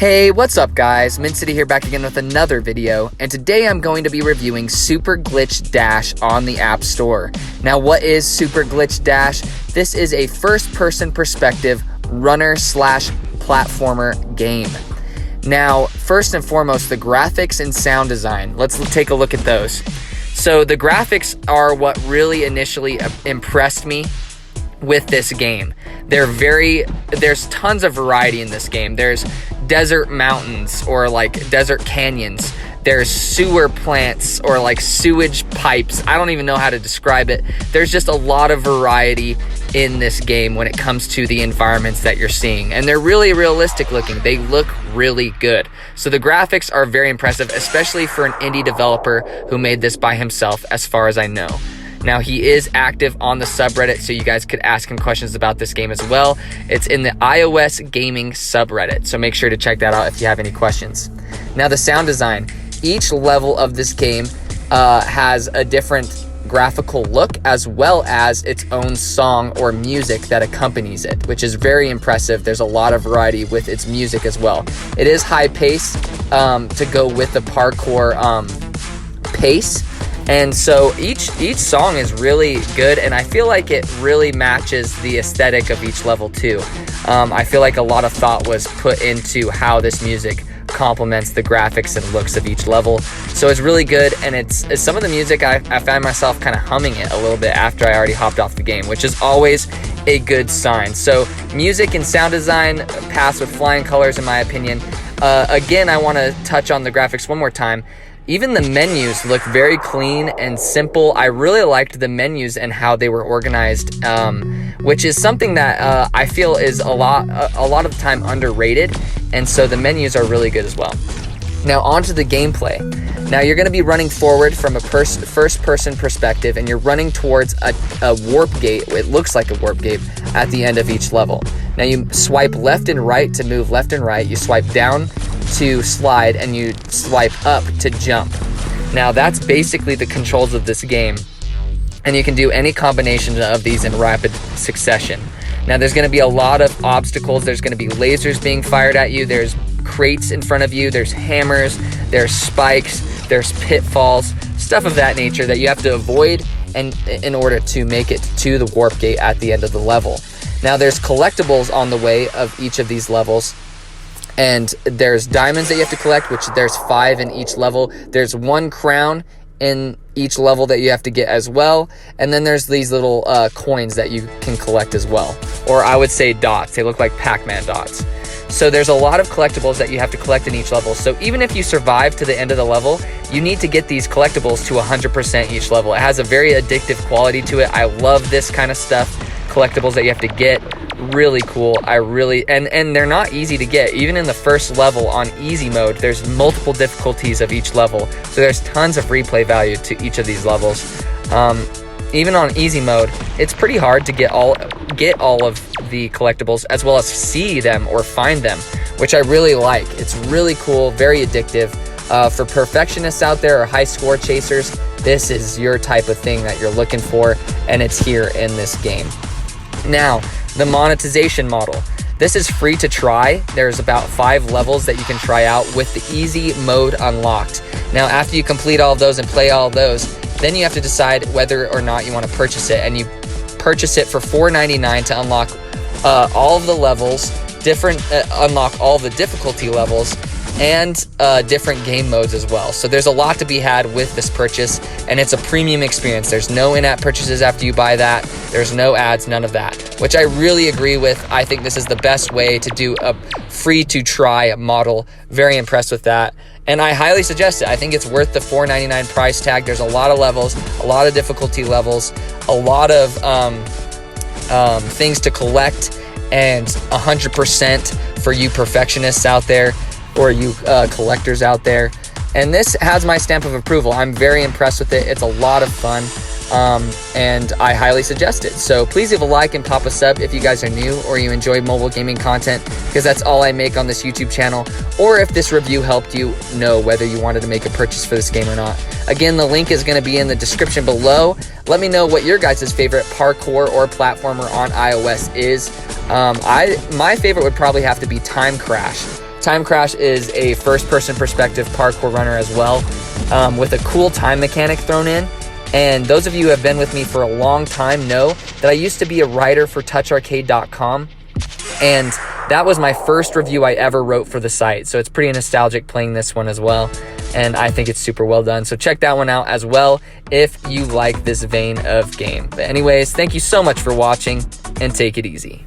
Hey, what's up guys? Mint City here, back again with another video, and today I'm going to be reviewing Super Glitch Dash on the App Store. Now, what is Super Glitch Dash? This is a first-person perspective runner/platformer game. Now, first and foremost, the graphics and sound design. Let's take a look at those. So the graphics are what really initially impressed me with this game. There's tons of variety in this game. There's desert mountains or like desert canyons. There's sewer plants or like sewage pipes. I don't even know how to describe it. There's just a lot of variety in this game when it comes to the environments that you're seeing. And they're really realistic looking. They look really good. So the graphics are very impressive, especially for an indie developer who made this by himself, as far as I know. Now, he is active on the subreddit, so you guys could ask him questions about this game as well. It's in the iOS gaming subreddit, so make sure to check that out if you have any questions. Now, the sound design. Each level of this game has a different graphical look, as well as its own song or music that accompanies it, which is very impressive. There's a lot of variety with its music as well. It is high pace to go with the parkour pace. And so each song is really good, and I feel like it really matches the aesthetic of each level too. I feel like a lot of thought was put into how this music complements the graphics and looks of each level. So it's really good, and it's some of the music I found myself kind of humming it a little bit after I already hopped off the game, which is always a good sign. So music and sound design pass with flying colors in my opinion. Again, I want to touch on the graphics one more time. Even the menus look very clean and simple. I really liked the menus and how they were organized, which is something that I feel is a lot of the time underrated, and so the menus are really good as well. Now, onto the gameplay. Now, you're going to be running forward from a first-person perspective, and you're running towards a warp gate. It looks like a warp gate at the end of each level. Now, you swipe left and right to move left and right. You swipe down to slide, and you swipe up to jump. Now, that's basically the controls of this game, and you can do any combination of these in rapid succession. Now, there's going to be a lot of obstacles. There's going to be lasers being fired at you. There's crates in front of you. There's hammers. There's spikes. There's pitfalls, stuff of that nature that you have to avoid and in order to make it to the warp gate at the end of the level. Now, there's collectibles on the way of each of these levels, and there's diamonds that you have to collect, which there's 5 in each level. There's 1 crown in each level that you have to get as well, and then there's these little coins that you can collect as well, or I would say dots. They look like Pac-Man dots. So there's a lot of collectibles that you have to collect in each level. So even if you survive to the end of the level, you need to get these collectibles to 100% each level. It has a very addictive quality to it. I love this kind of stuff. Collectibles that you have to get, really cool. And they're not easy to get. Even in the first level on easy mode, there's multiple difficulties of each level. So there's tons of replay value to each of these levels. Even on easy mode, it's pretty hard to get all of the collectibles, as well as see them or find them, which I really like. It's really cool, very addictive. For perfectionists out there or high score chasers, this is your type of thing that you're looking for, and it's here in this game. Now, the monetization model. This is free to try. There's about 5 levels that you can try out with the easy mode unlocked. Now, after you complete all of those and play all of those, then you have to decide whether or not you want to purchase it, and you purchase it for $4.99 to unlock all of the levels, unlock all the difficulty levels, and different game modes as well. So there's a lot to be had with this purchase, and it's a premium experience. There's no in-app purchases after you buy that. There's no ads, none of that, which I really agree with. I think this is the best way to do a free-to-try model. Very impressed with that, and I highly suggest it. I think it's worth the $4.99 price tag. There's a lot of levels, a lot of difficulty levels, a lot of things to collect, and 100% for you perfectionists out there, or you collectors out there. And this has my stamp of approval. I'm very impressed with it. It's a lot of fun, and I highly suggest it. So please leave a like and pop a sub if you guys are new or you enjoy mobile gaming content, because that's all I make on this YouTube channel, or if this review helped you know whether you wanted to make a purchase for this game or not. Again, the link is going to be in the description below. Let me know what your guys' favorite parkour or platformer on iOS is. My favorite would probably have to be Time Crash. Time Crash is a first-person perspective parkour runner as well, with a cool time mechanic thrown in. And those of you who have been with me for a long time know that I used to be a writer for TouchArcade.com, and that was my first review I ever wrote for the site. So it's pretty nostalgic playing this one as well, and I think it's super well done. So check that one out as well if you like this vein of game. But anyways, thank you so much for watching, and take it easy.